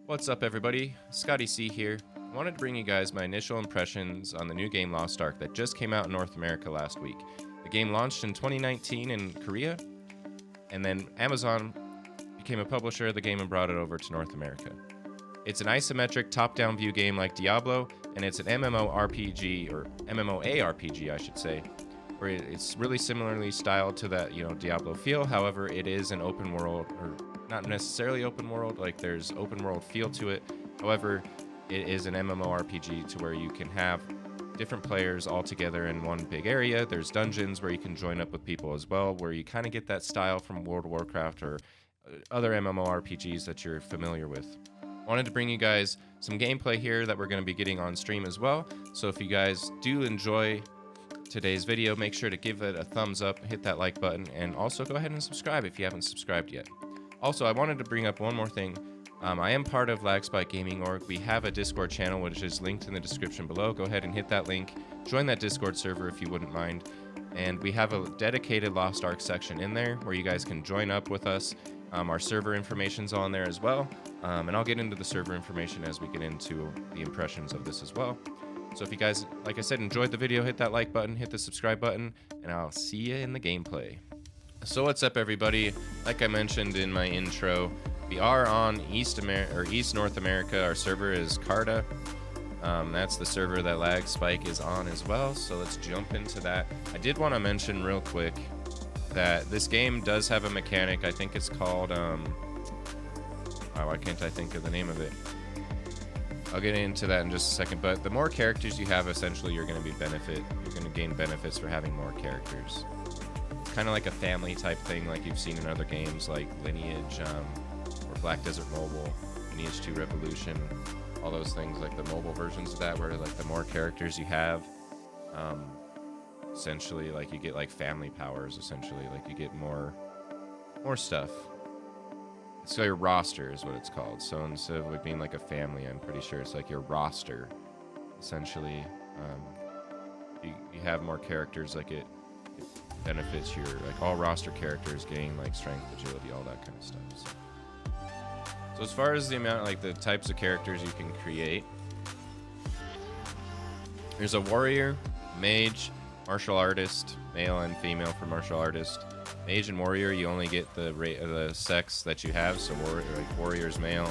What's up, everybody? Scotty C here. I wanted to bring you guys my initial impressions on the new game Lost Ark that just came out in North America last week. The game launched in 2019 in Korea, and then Amazon became a publisher of the game and brought it over to North America. It's an isometric top-down view game like Diablo, and it's an MMORPG, or MMOARPG, I should say, where it's really similarly styled to that, Diablo feel. However, it is an open world, or not necessarily open world, like there's open world feel to it. However, it is an MMORPG to where you can have different players all together in one big area. There's dungeons where you can join up with people as well, where you kind of get that style from World of Warcraft or other MMORPGs that you're familiar with. I wanted to bring you guys some gameplay here that we're going to be getting on stream as well. So if you guys do enjoy today's video, make sure to give it a thumbs up, hit that like button, and also go ahead and subscribe if you haven't subscribed yet. Also, I wanted to bring up one more thing. I am part of Lagspike Gaming Org. We have a Discord channel, which is linked in the description below. Go ahead and hit that link. Join that Discord server if you wouldn't mind. And we have a dedicated Lost Ark section in there where you guys can join up with us. Our server information's on there as well. And I'll get into the server information as we get into the impressions of this as well. So if you guys, like I said, enjoyed the video, hit that like button, hit the subscribe button, and I'll see you in the gameplay. So what's up, everybody? Like I mentioned in my intro, we are on East North America. Our server is Carta. That's the server that Lagspike is on as well. So let's jump into that. I did want to mention real quick that this game does have a mechanic. I think it's called why can't I think of the name of it? I'll get into that in just a second. But the more characters you have, essentially, you're going to gain benefits for having more characters. Kind of like a family type thing, like you've seen in other games like Lineage or Black Desert Mobile, Lineage 2 Revolution, all those things, like the mobile versions of that, where like the more characters you have, essentially, like you get like family powers. Essentially, like you get more stuff. So your roster is what it's called. So instead of it being like a family, I'm pretty sure it's like your roster. Essentially, you have more characters. Like it benefits your, like, all roster characters gain like strength, agility, all that kind of stuff. So as far as the amount, like the types of characters you can create, there's a warrior, mage, martial artist, male and female for martial artist. Mage and warrior, you only get the sex that you have. So warrior is male,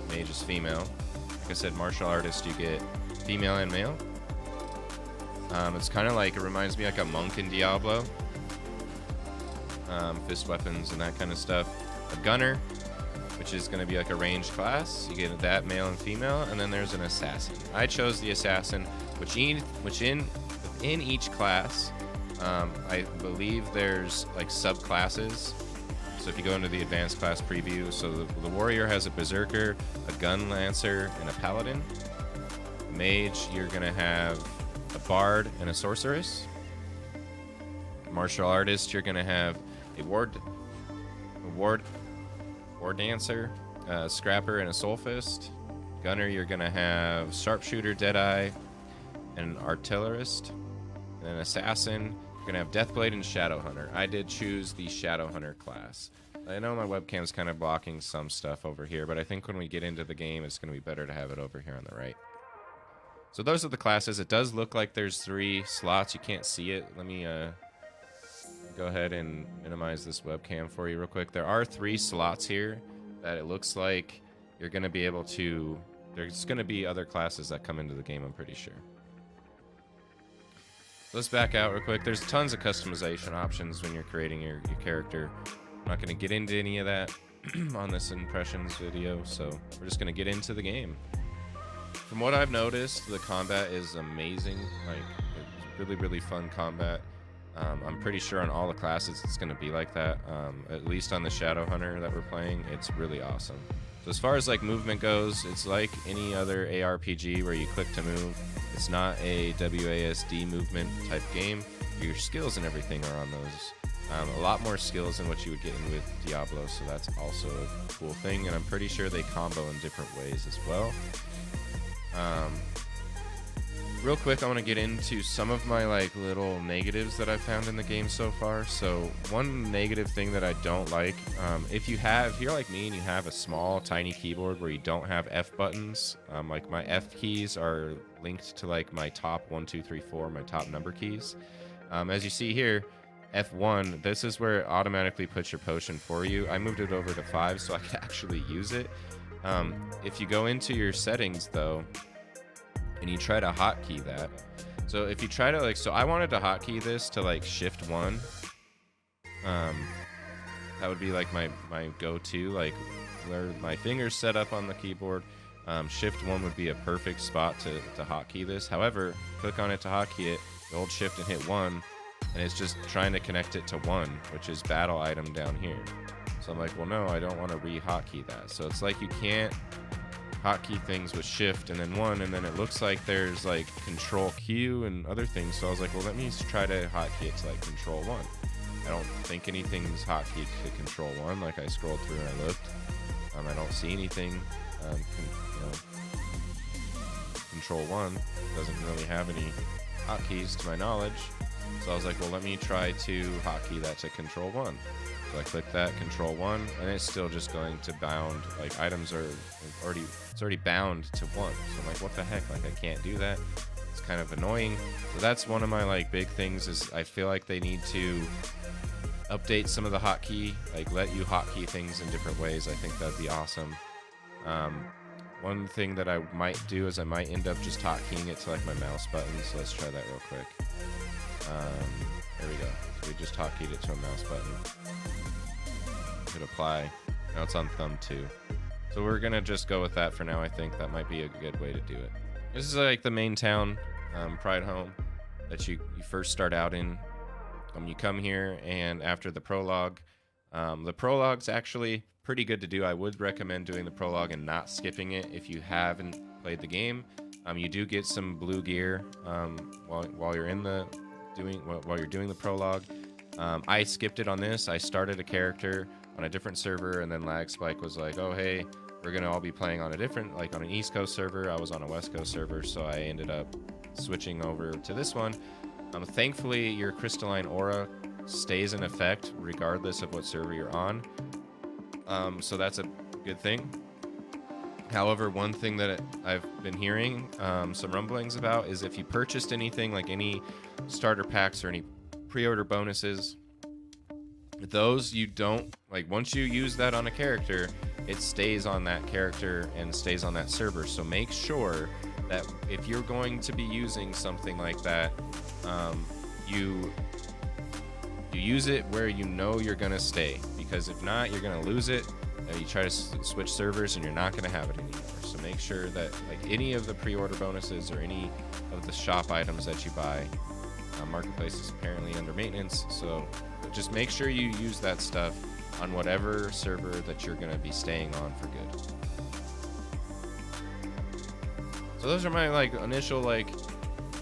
mage is female. Like I said, martial artist, you get female and male. It's kind of like, it reminds me like a monk in Diablo. Fist weapons and that kind of stuff. A gunner, which is going to be like a ranged class. You get that, male and female. And then there's an assassin. I chose the assassin, within each class, I believe there's like subclasses. So if you go into the advanced class preview, so the warrior has a berserker, a gun lancer, and a paladin. The mage, you're going to have a bard and a sorceress. Martial artist, you're gonna have a war dancer, a scrapper, and a soulfist. Gunner, you're gonna have sharpshooter, deadeye, and an artillerist. And then assassin, you're gonna have deathblade and shadowhunter. I did choose the shadowhunter class. I know my webcam's kind of blocking some stuff over here, but I think when we get into the game, it's gonna be better to have it over here on the right. So those are the classes. It does look like there's 3 slots. You can't see it. Let me go ahead and minimize this webcam for you real quick. There are 3 slots here that it looks like you're going to be able to... There's going to be other classes that come into the game, I'm pretty sure. Let's back out real quick. There's tons of customization options when you're creating your character. I'm not going to get into any of that on this impressions video, so we're just going to get into the game. From what I've noticed, the combat is amazing. Like, it's really, really fun combat. I'm pretty sure on all the classes it's going to be like that. At least on the Shadowhunter that we're playing, it's really awesome. So as far as like movement goes, it's like any other ARPG where you click to move. It's not a WASD movement type game. Your skills and everything are on those. A lot more skills than what you would get in with Diablo, so that's also a cool thing. And I'm pretty sure they combo in different ways as well. Real quick, I want to get into some of my like little negatives that I've found in the game so far. So one negative thing that I don't like, if you're like me and you have a small tiny keyboard where you don't have F buttons, like my F keys are linked to like my top 1, 2, 3, 4, my top number keys. As you see here, F1, this is where it automatically puts your potion for you. I moved it over to 5 so I could actually use it. If you go into your settings though, and you try to hotkey that. So if you try to like, so I wanted to hotkey this to like shift 1. That would be like my go-to, like where my fingers set up on the keyboard. Shift 1 would be a perfect spot to hotkey this. However, click on it to hotkey it, hold shift and hit 1, and it's just trying to connect it to 1, which is battle item down here. So I'm like, well, no, I don't want to re-hotkey that. So it's like you can't hotkey things with shift and then 1, and then it looks like there's like control Q and other things. So I was like, well, let me try to hotkey it to like control 1. I don't think anything's hotkeyed to control 1. Like I scrolled through and I looked. I don't see anything. Control 1 doesn't really have any hotkeys to my knowledge. So I was like, well, let me try to hotkey that to control 1. So I click that, control 1, and it's still just going to bound, like items are already bound to 1. So I'm like, what the heck? Like I can't do that. It's kind of annoying. So that's one of my like big things is I feel like they need to update some of the hotkey, like let you hotkey things in different ways. I think that'd be awesome. One thing that I might do is I might end up just hotkeying it to like my mouse button. So let's try that real quick. There we go. So we just hotkeyed it to a mouse button. Hit apply. Now it's on thumb 2. So we're gonna just go with that for now. I think that might be a good way to do it. This is like the main town, Pride Home, that you first start out in. You come here, and after the prologue's actually pretty good to do. I would recommend doing the prologue and not skipping it if you haven't played the game. You do get some blue gear while you're doing the prologue. I skipped it on this. I started a character on a different server, and then Lag Spike was like, oh hey, we're gonna all be playing on a different, like on an East Coast server. I was on a West Coast server, so I ended up switching over to this one. Thankfully, your crystalline aura stays in effect regardless of what server you're on. So that's a good thing. However, one thing that I've been hearing some rumblings about is if you purchased anything like any starter packs or any pre-order bonuses, those you don't, like once you use that on a character, it stays on that character and stays on that server. So make sure that if you're going to be using something like that, you use it where you know you're gonna stay, because if not, you're gonna lose it. You try to switch servers and you're not gonna have it anymore. So make sure that like any of the pre-order bonuses or any of the shop items that you buy, Marketplace is apparently under maintenance, so just make sure you use that stuff on whatever server that you're gonna be staying on for good. So those are my like initial like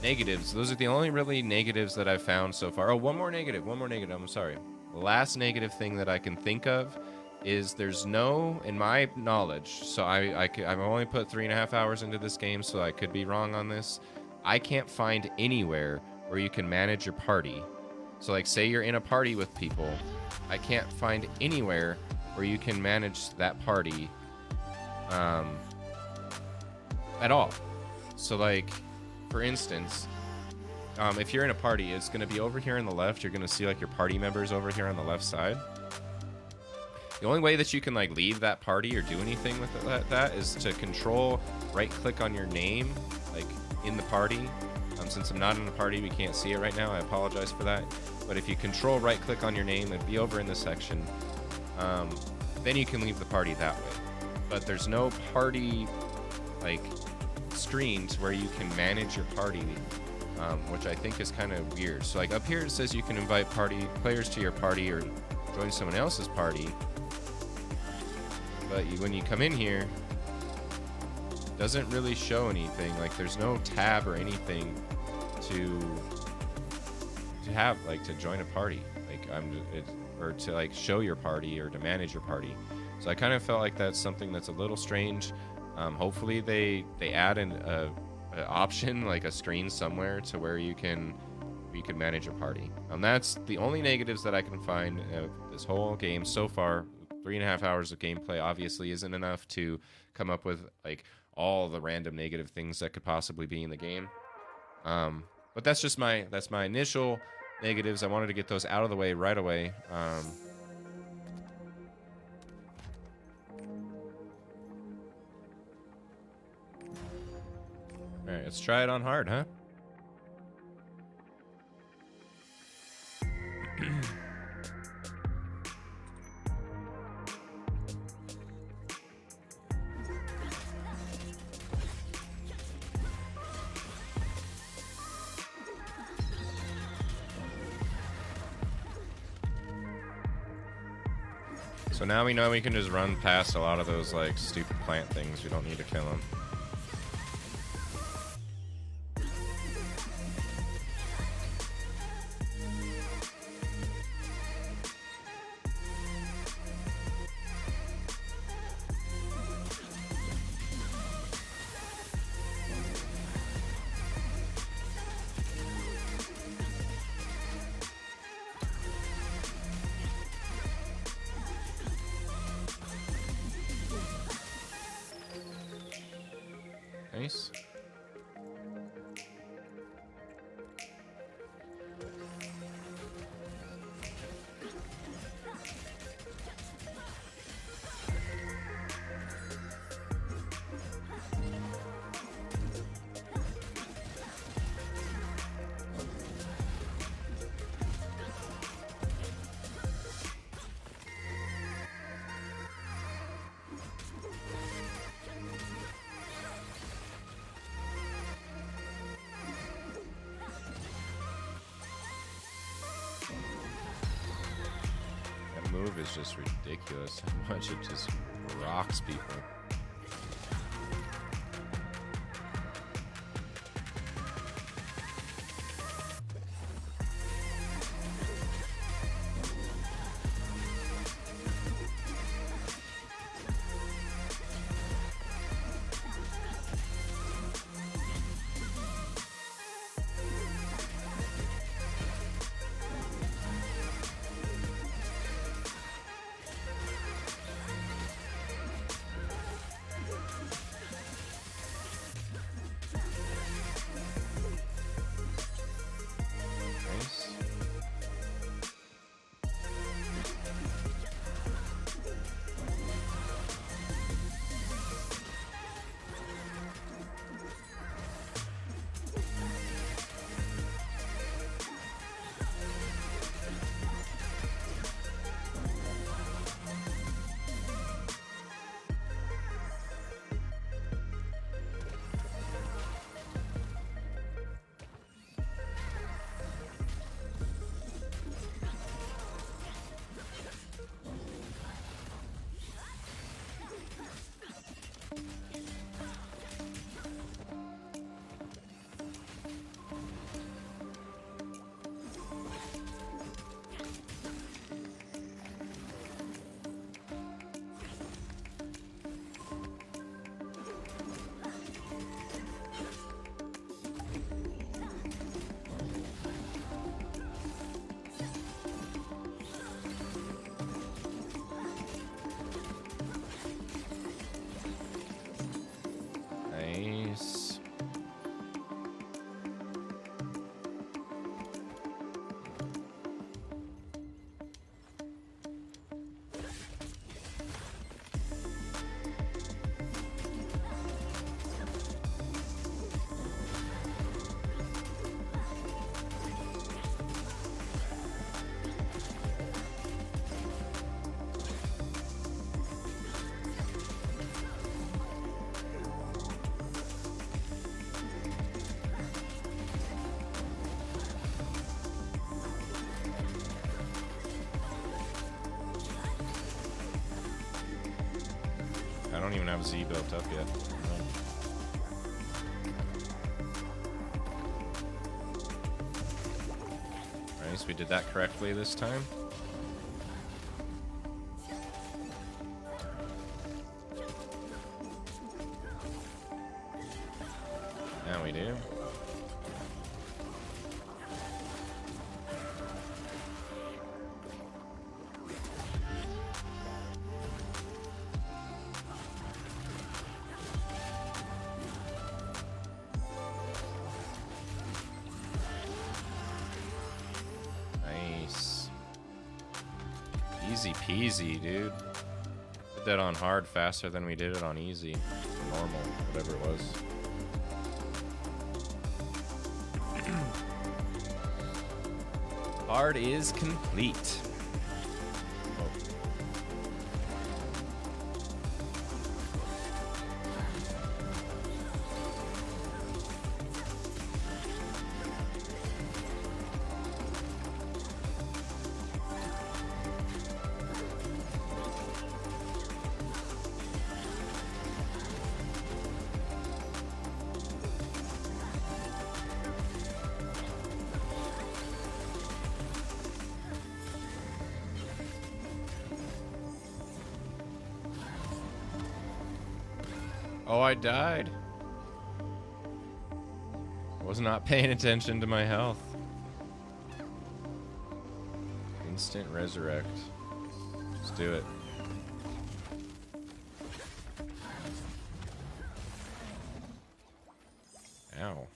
negatives. Those are the only really negatives that I've found so far. Oh, one more negative. I'm sorry. The last negative thing that I can think of is there's no, in my knowledge, so I've only put 3.5 hours into this game, so I could be wrong on this. I can't find anywhere where you can manage your party. So like say you're in a party with people, I can't find anywhere where you can manage that party at all. So like, for instance, if you're in a party, it's going to be over here on the left. You're going to see like your party members over here on the left side. The only way that you can like leave that party or do anything with that is to control right click on your name, like in the party. Since I'm not in the party, we can't see it right now. I apologize for that. But if you control right click on your name, it'd be over in this section. Then you can leave the party that way. But there's no party like screens where you can manage your party, which I think is kind of weird. So like up here it says you can invite party players to your party or join someone else's party. But when you come in here, it doesn't really show anything. Like there's no tab or anything to have like to join a party, like or to like show your party or to manage your party. So I kind of felt like that's something that's a little strange. Hopefully they add in a option, like a screen somewhere to where you can manage a party. And that's the only negatives that I can find of this whole game so far. 3.5 hours of gameplay obviously isn't enough to come up with like all the random negative things that could possibly be in the game. But that's just that's my initial negatives. I wanted to get those out of the way right away. All right, let's try it on hard, huh? So now we know we can just run past a lot of those like stupid plant things. We don't need to kill them. Nice. Move is just ridiculous how much it just rocks people. Nice. I don't even have Z built up yet. Nice, we did that correctly this time. Now we do. Nice. Easy peasy, dude. Put that on hard faster than we did it on easy. Or normal, whatever it was. Hard is complete. Oh. Oh, I died. I was not paying attention to my health. Instant resurrect. Let's do it. Ow.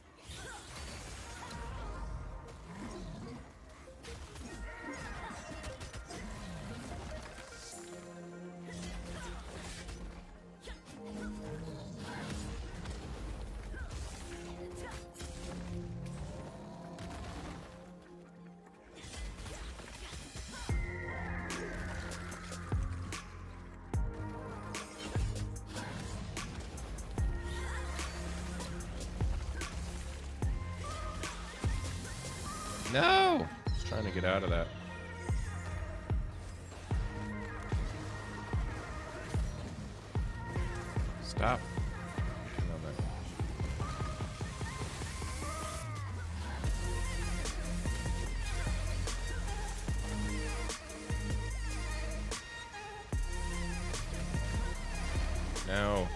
No! Just trying to get out of that. Stop. No.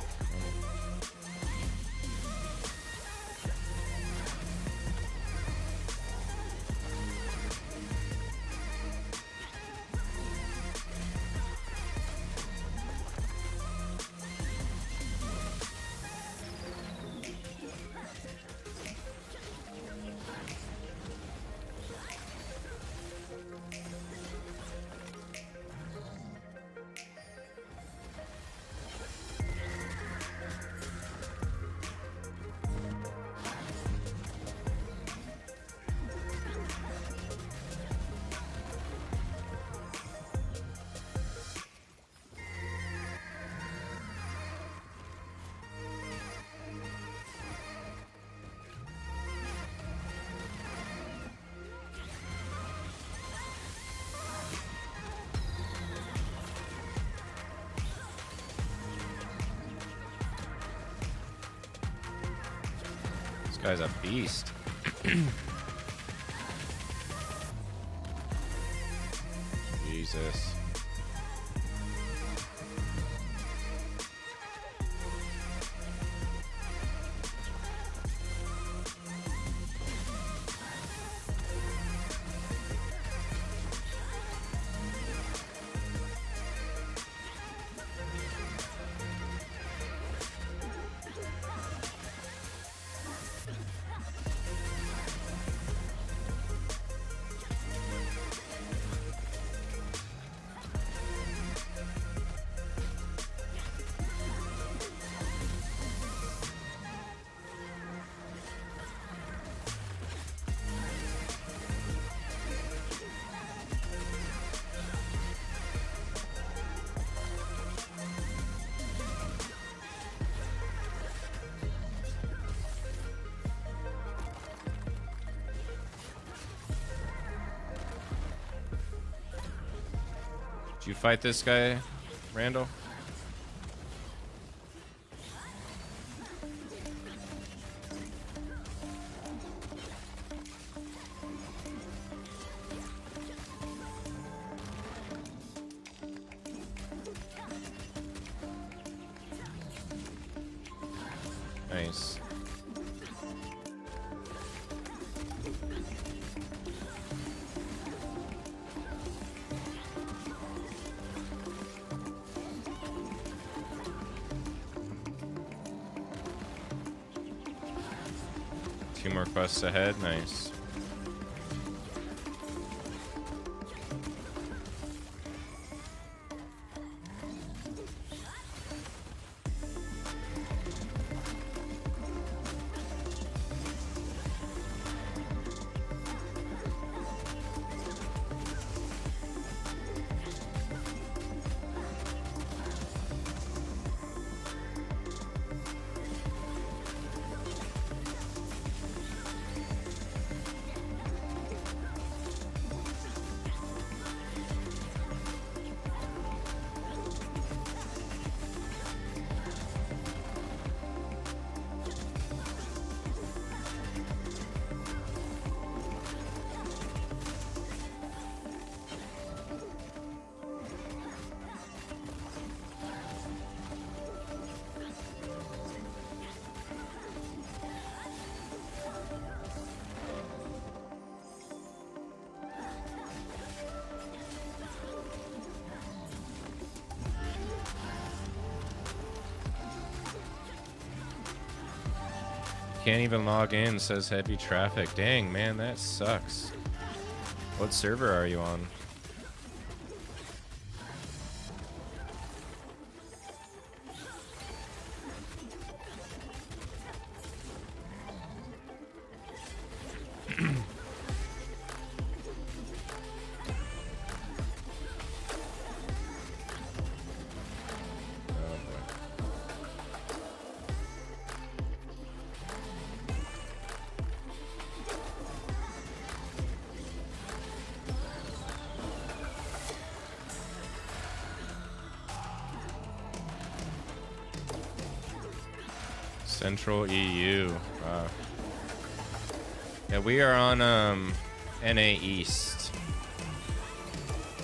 This guy's a beast. Jesus. Did you fight this guy, Randall? Nice. 2 more quests ahead. Nice. Can't even log in, says heavy traffic. Dang, man, that sucks. What server are you on? Central EU. Yeah, we are on NA East.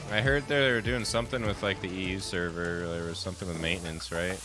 I heard they're doing something with like the EU server. There was something with maintenance, right?